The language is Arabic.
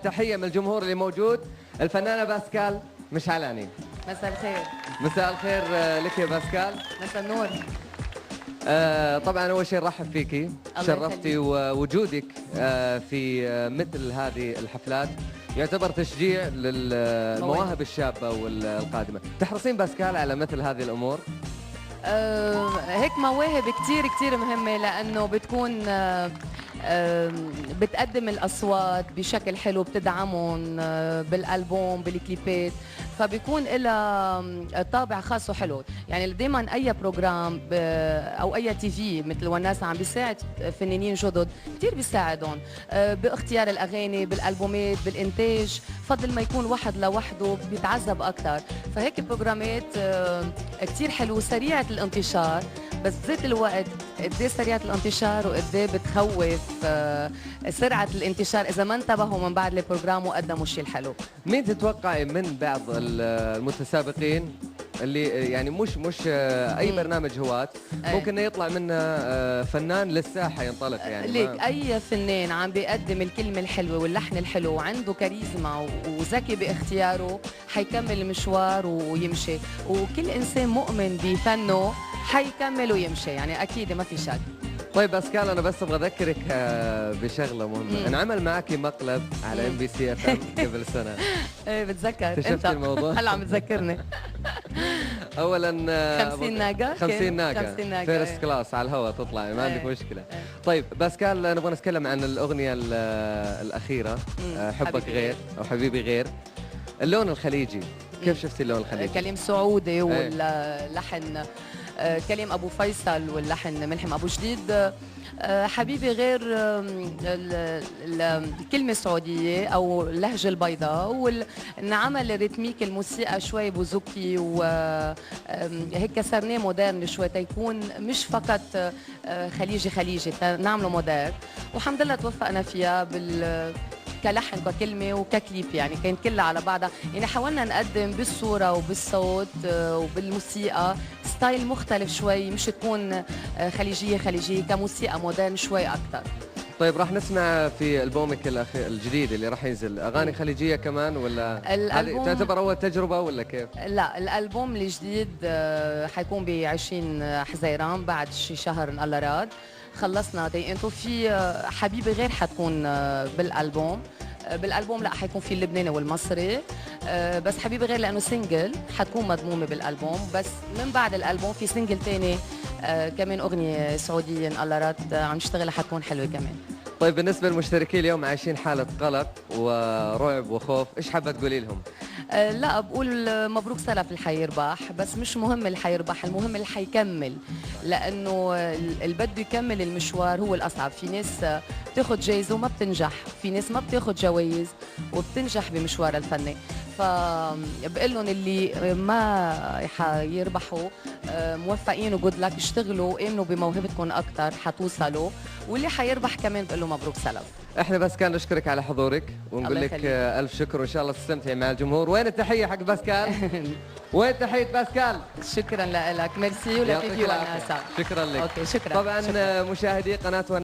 تحية من الجمهور اللي موجود، الفنانة باسكال مشعلاني. مساء الخير. مساء الخير لك يا باسكال. مساء النور. طبعا اول شيء نرحب فيكي، شرفتي ووجودك في مثل هذه الحفلات يعتبر تشجيع للمواهب الشابه والقادمه. تحرصين باسكال على مثل هذه الامور؟ هيك مواهب كتير مهمة، لأنه بتكون بتقدم الأصوات بشكل حلو، بتدعمهم بالألبوم بالكليبات، فبيكون لها طابع خاص وحلو. يعني دائما أي بروجرام أو أي تي في مثل وناسة عم بيساعد فنانين جدد، كتير بيساعدهم باختيار الأغاني بالألبومات بالإنتاج، فضل ما يكون واحد لوحده بيتعذب أكثر. فهيك بروجرامات كتير حلو سريعة الانتشار، بس بذات الوقت قد ايه سريعة الانتشار وقد ايه بتخوف سرعة الانتشار إذا ما انتبهوا من بعد البروجرام وقدموا الشيء الحلو. مين تتوقعي من بعض المتسابقين اللي يعني مش اي برنامج هواة ممكن يطلع منه فنان للساحه ينطلق؟ يعني ليك اي فنان عم بيقدم الكلمه الحلوه واللحن الحلو وعنده كاريزما وذكي باختياره حيكمل المشوار ويمشي، وكل انسان مؤمن بفنه حيكمل ويمشي، يعني اكيد ما في شك. طيب باسكال، انا بس ابغى اذكرك بشغله مهمه. انعمل معك مقلب على MBC FM قبل سنه. ايه بتذكر انت الموضوع؟ هلا عم تذكرني. اولا 50 ناقه 50 ناقه فيرست كلاس على الهواء تطلعي، ما عندك مشكله. طيب باسكال، نبغى نتكلم عن الاغنيه الاخيره، حبك غير او حبيبي غير. اللون الخليجي، كيف شفتي اللون الخليجي؟ كلام سعودي واللحن كلام ابو فيصل واللحن ملحم ابو جديد. حبيبي غير الكلمه السعوديه او اللهجه البيضاء، والنعمل الريتميك الموسيقى شوي بوزوكي، وهيك كسرناه مودرن شوي تيكون مش فقط خليجي نعمله مودرن، والحمد لله توفقنا فيها كلحن وكلمه وككليب، يعني كانت كلها على بعضها. يعني حاولنا نقدم بالصوره وبالصوت وبالموسيقى ستايل مختلف شوي، مش تكون خليجيه كموسيقى مودرن شوي اكثر. طيب راح نسمع في ألبومك الجديد اللي راح ينزل أغاني خليجية كمان، ولا هذه تعتبر أول تجربة ولا كيف؟ لا، الألبوم الجديد حيكون ب20 حزيران بعد شي شهر إن الله راد. خلصنا انتو في حبيبي غير حتكون بالألبوم لا حيكون في اللبناني والمصري، بس حبيبي غير لأنه سنجل حتكون مضمومة بالألبوم. بس من بعد الألبوم في سنجل تاني كمان أغنية سعودية إن الله راد عم نشتغلها حتكون حلوة كمان. طيب بالنسبة للمشتركين اليوم عايشين حالة قلق ورعب وخوف، إيش حابة تقولي لهم؟ لا، بقول مبروك سلف اللي حيربح، بس مش مهم اللي حيربح، المهم اللي حيكمل، لأنه اللي بده يكمل المشوار هو الأصعب. في ناس بتاخد جايزة وما بتنجح، في ناس ما بتاخد جوائز وبتنجح بمشوار الفني. فبقول لهم اللي ما حيربحوا موفقين وجود لك، اشتغلوا وامنوا بموهبتكم اكثر حتوصلوا، واللي حيربح كمان بقول له مبروك سلام. احنا بس كان نشكرك على حضورك ونقول لك الف شكر، وان شاء الله تستمتعي مع الجمهور. وين التحيه حق باسكال؟ وين تحيه باسكال؟ شكرا لك، ميرسي ولفيفي وناسا. شكرا لك. اوكي شكرا. طبعا مشاهدي قناه